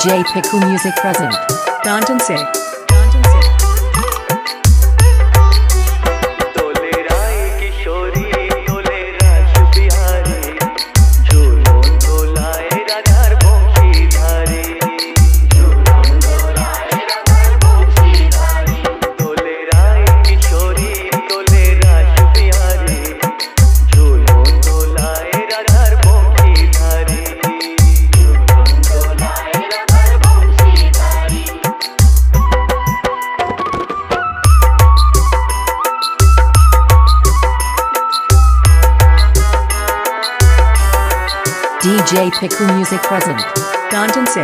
DJ Piku Music present. Danton Se. DJ Piku Music present. Danton Se.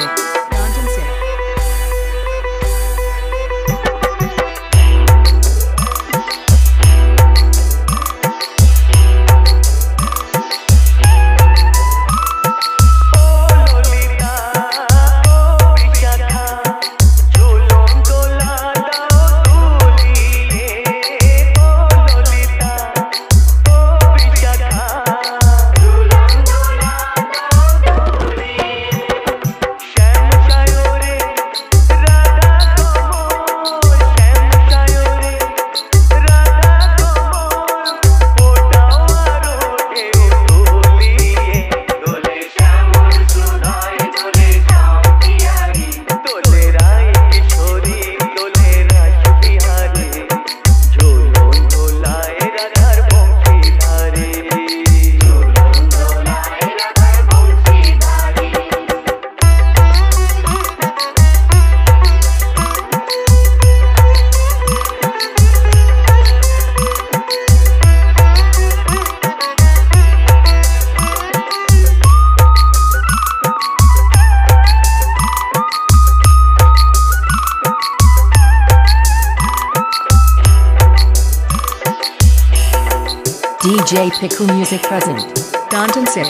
DJ Piku Music present. Danton Se.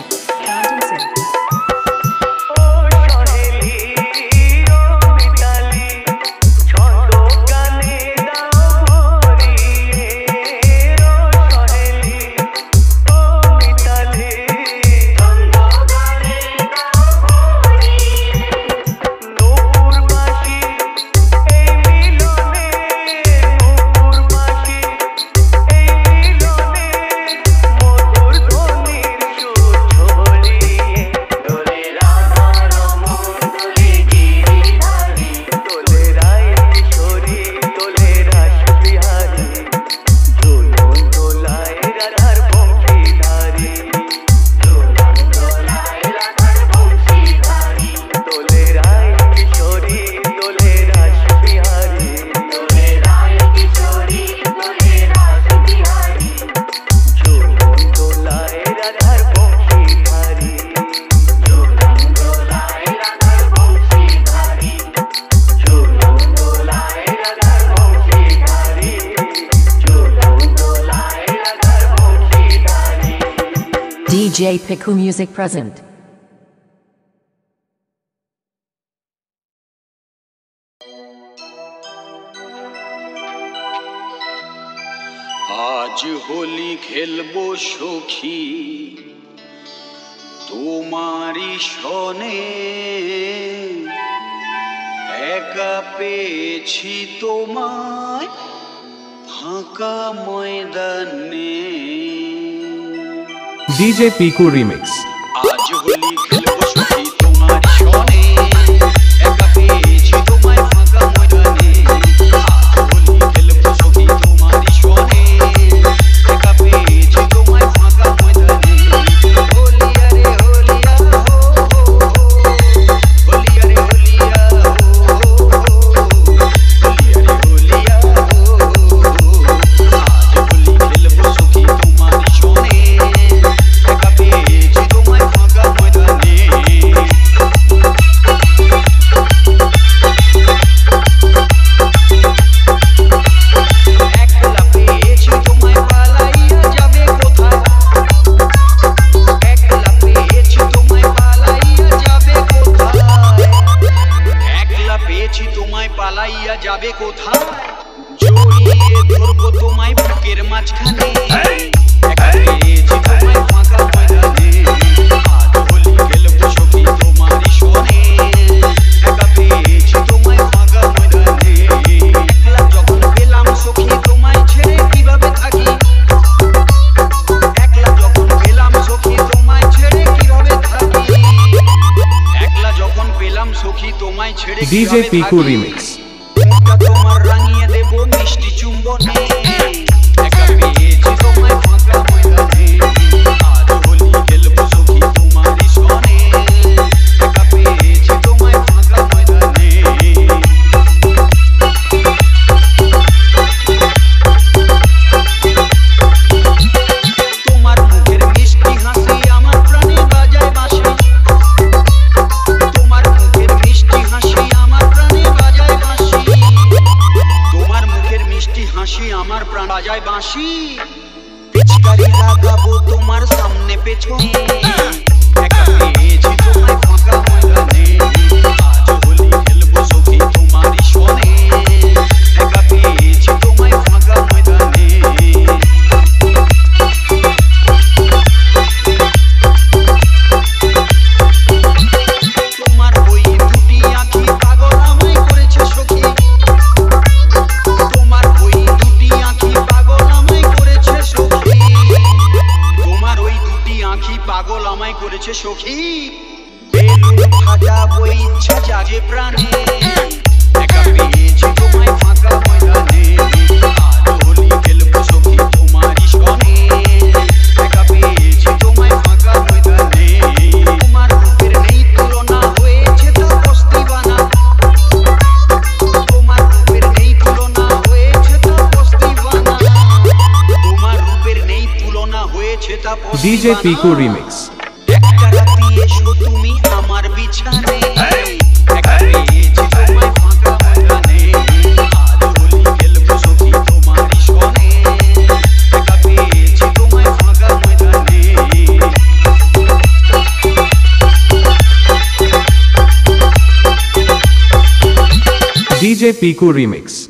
DJ Piku Music present. आज होली खेलबो सखी तुम्हारी शोने एका पेয়েছি তোমায় ফাঁকা ময়দানে DJ Piku Remix. आज होली खेलबो सखी तुम्हारी शोने एका পেয়েছি তোমায় ফাঁকা ময়দানে आज होली खेलबो सखी तुम्हारी शोने एका পেয়েছি তোমায় ফাঁকা ময়দানে होलिया रे होलिया हो होलिया रे होलिया हो होलिया रे होलिया हो आज होली खेलबो सखी तुम्हारी शोने एका পেয়েছি তোমায় ফাঁকা ময়দানে একলা পেয়েছি তোমায় পালাইয়া যাবে কোথায় একলা পেয়েছি তোমায় পালাইয়া যাবে কোথায় একলা পেয়েছি তোমায় পালাইয়া যাবে কোথায় জড়িয়ে ধরবো তোমায় বুকের মাঝখানে একা পেয়েছি তোমায় ফাঁকা ময়দানে আজ হোলি খেলবো সখী তোমারই শোনে একা DJ Piku Remix. মুখটা তোমার রাঙিয়ে দেব মিষ্টি চুম্বনে একা পেয়েছি তোমায় ফাঁকা ময়দানে আজ হোলি খেলবো সখী তোমারই সনে একা পেয়েছি তোমায় ফাঁকা ময়দানে তোমার মুখের মিষ্টি হাসি আমার প্রাণে বাজায় বাঁশি তোমার মুখের মিষ্টি হাসি আমার প্রাণে বাজায় বাঁশি তোমার মুখের মিষ্টি হাসি আমার প্রাণ বাজায় বাঁশি পিচকারি লাগাবো তোমার সামনে পেছনে একা পেয়েছি তোমায় ফাঁকা ময়দানে আজ হোলি খেলবো সখী তোমারই সনে একা পেয়েছি তোমায় ফাঁকা ময়দানে তোমার ওই দুটি আঁখি পাগল আমায় করেছে সখী তোমার ওই দুটি আঁখি পাগল আমায় করেছে সখী তোমার ওই দুটি আঁখি পাগল আমায় করেছে সখী বেলুন ফাটাবো ইচ্ছা জাগে প্রাণে একা পেয়েছি তোমায় ফাঁকা ময়দানে আজ হোলি খেলবো সখী তোমারই সনে একা পেয়েছি তোমায় ফাঁকা ময়দানে তোমার রূপের নেই তুলনা হয়েছে তা বস্তিবানা তোমার রূপের নেই তুলনা হয়েছে তা বস্তিবানা তোমার রূপের নেই তুলনা হয়েছে তা DJ Piku Remix. একটা রাতি এসো তুমি আমার বিছানে একা পেয়েছি তোমায় ফাঁকা ময়দানে আজ হোলি খেলবো সখী তোমারই সনে একা পেয়েছি তোমায় ফাঁকা ময়দানে DJ Piku Remix.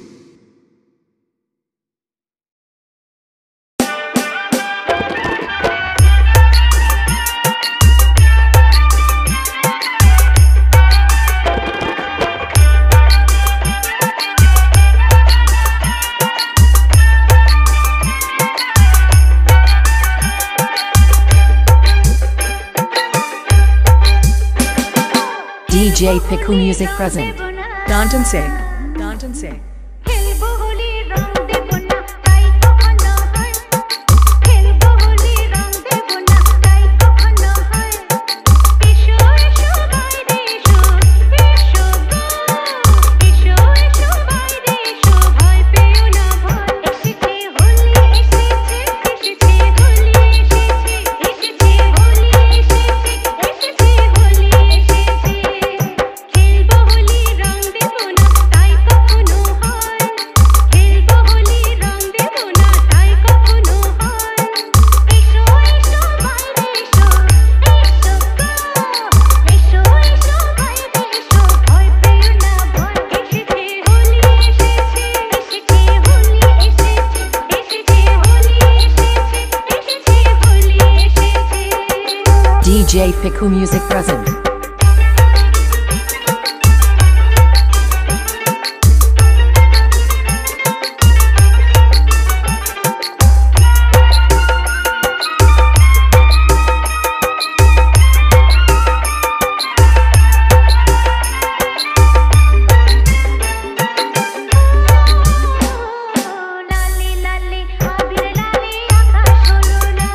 DJ Piku Music present. Danton Singh. Danton Singh. খেলবো হোলি রং দেব না তাই কখনো হয় খেলবো হোলি রং দেব না তাই কখনো হয় এসো এসো বাইরে এসো এসো গো এসো এসো বাইরে এসো ভয় পেও না ভয় এসেছে হোলি এসেছে এসেছে হোলি এসেছে এসেছে হোলি এসেছে এসেছে হোলি এসেছে খেলবো হোলি রং দেব না তাই কখনো হয় খেলবো হোলি রং দেব না তাই কখনো হয় এসো এসো বাইরে এসো এসো গো এসো এসো বাইরে এসো ভয় পেও না ভয় এসেছে হোলি এসেছে এসেছে হোলি এসেছে এসেছে হোলি এসেছে এসেছে হোলি এসেছে DJ Piku Music present. লালে লালে আবির লালে আকাশ হলো না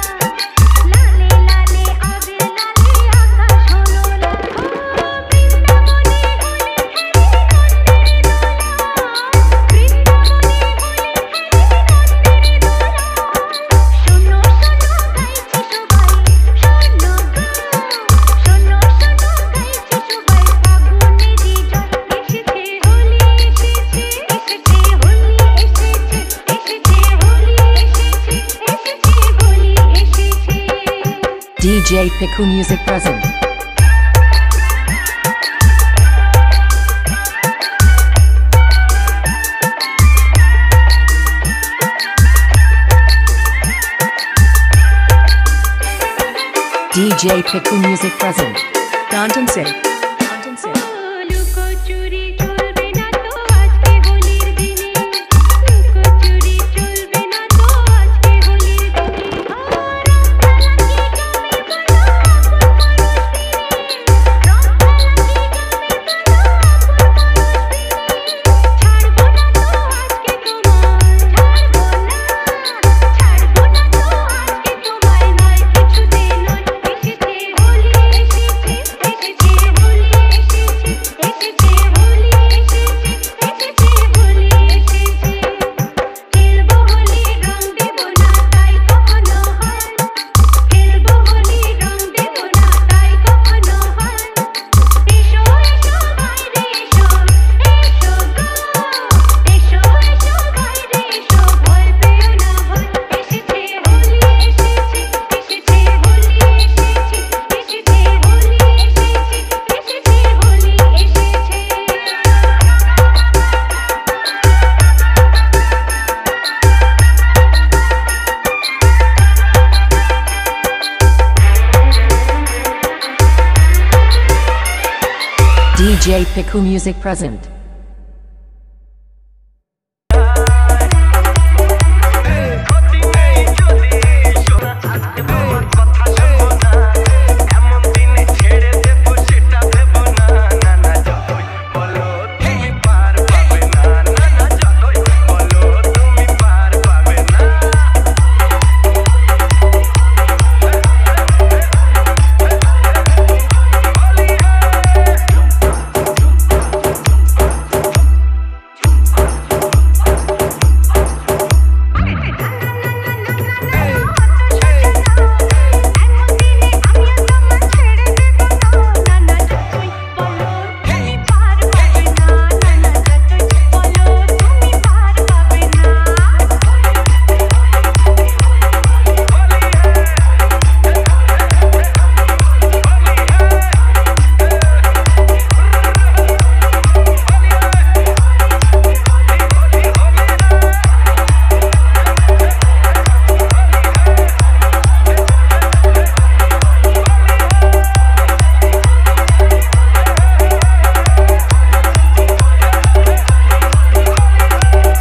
লালে লালে আবির লালে আকাশ হলো না বৃন্দাবনে হোলি খেলি নন্দের দোলা বৃন্দাবনে হোলি খেলি নন্দের দোলা শোনো শোনো গাইছে সবাই শোনো গো শোনো শোনো গাইছে সবাই ফাগুনেরই জল এসেছে হোলি এসেছে এসেছে হোলি এসেছে এসেছে হোলি এসেছে এসেছে হোলি এসেছে DJ Piku Music present. DJ Piku Music present. Danton Singh. Danton Singh. লুকোচুরি চলবে না তো আজকে হোলির দিনে লুকোচুরি চলবে না তো আজকে হোলির দিনে রং খেলা কি গাবে বলো আপন মানুষ দিনে রং খেলা কি গাবে বলো আপন মানুষ Piku Music present.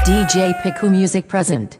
DJ Piku Music present.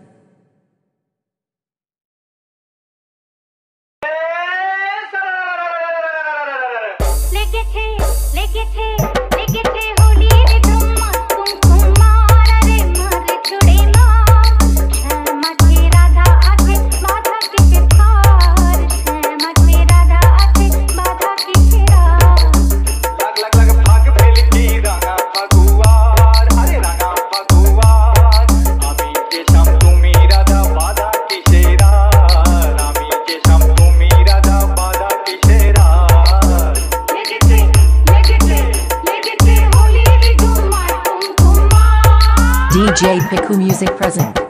DJ Piku Music present.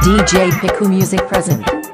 DJ Piku Music present.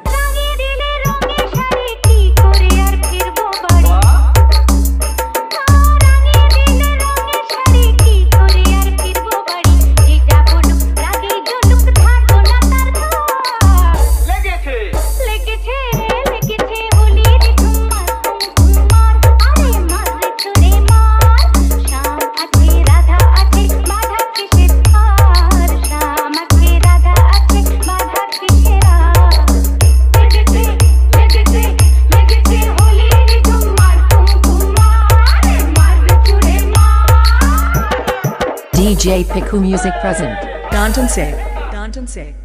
DJ Piku Music present. Danton Sek. Danton Sek.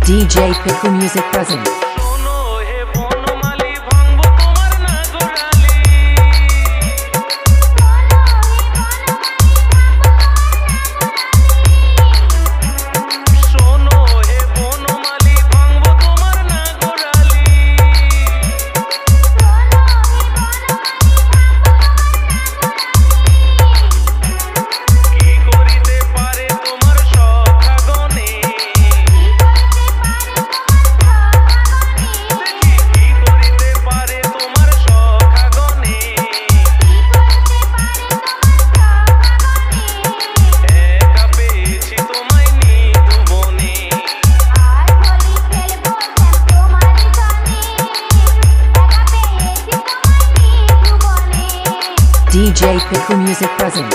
DJ Piku Music present. DJ Piku Music present.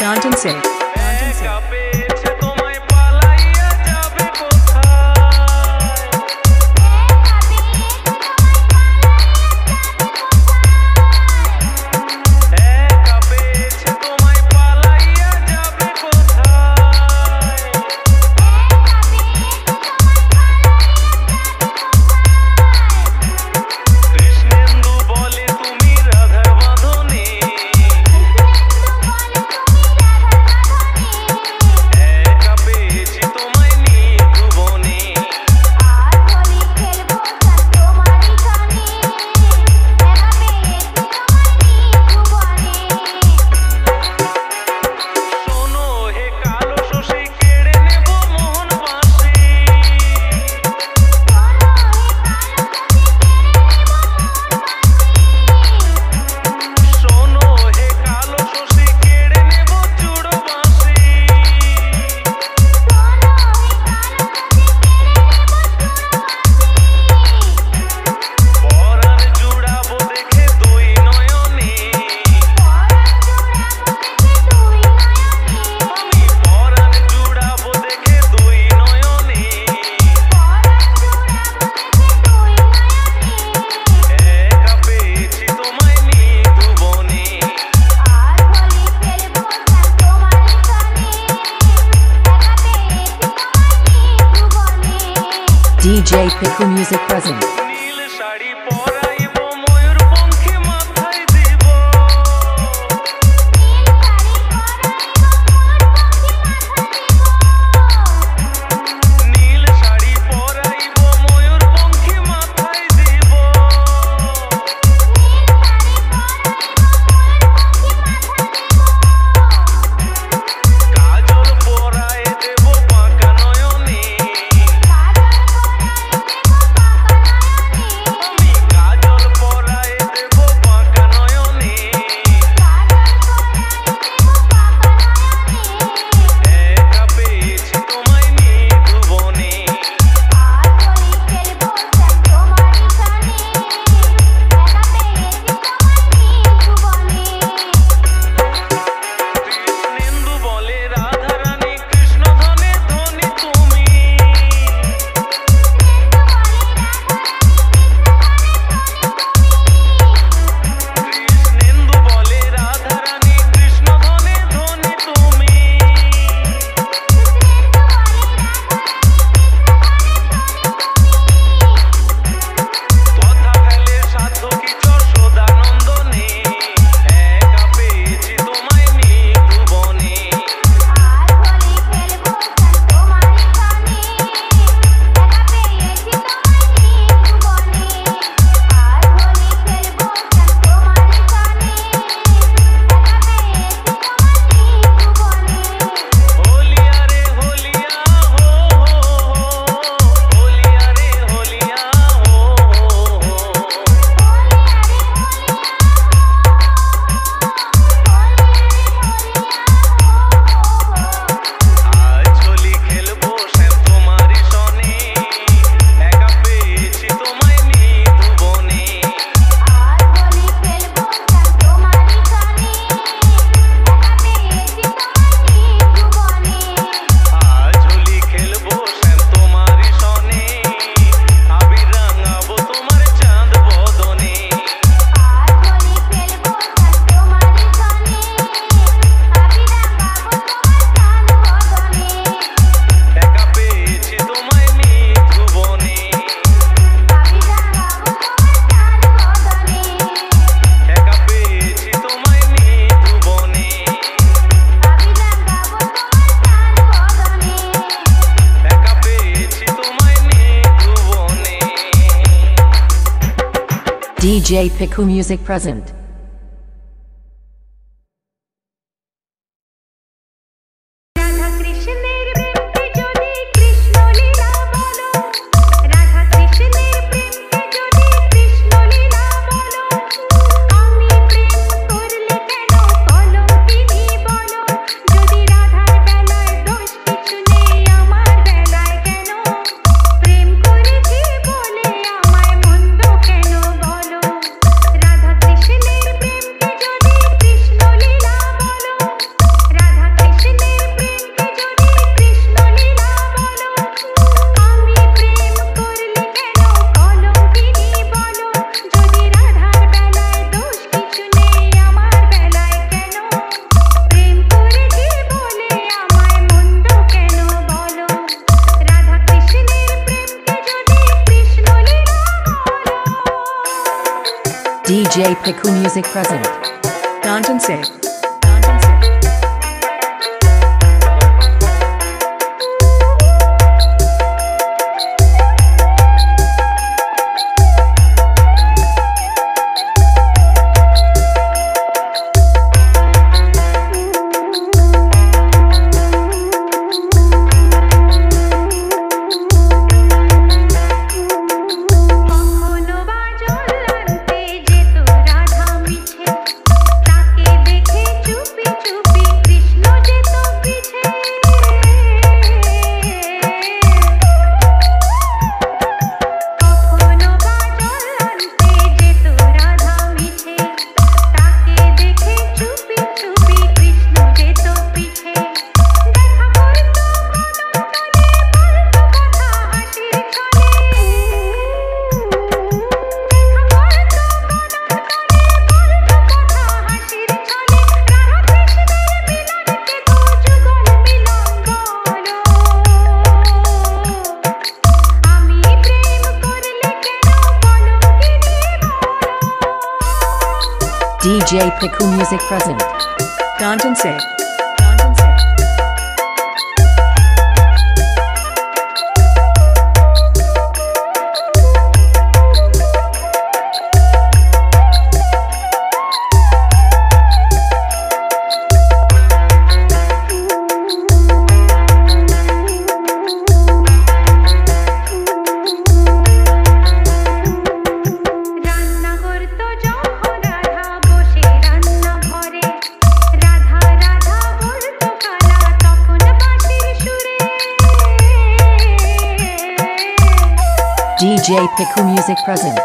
Danton Singh. DJ Piku Music present. Bye. DJ Piku Music present. DJ Piku Music present. Danton Singh. DJ Piku Music present. Danton Singh. DJ Piku Music present.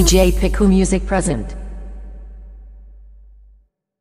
DJ Piku Music present.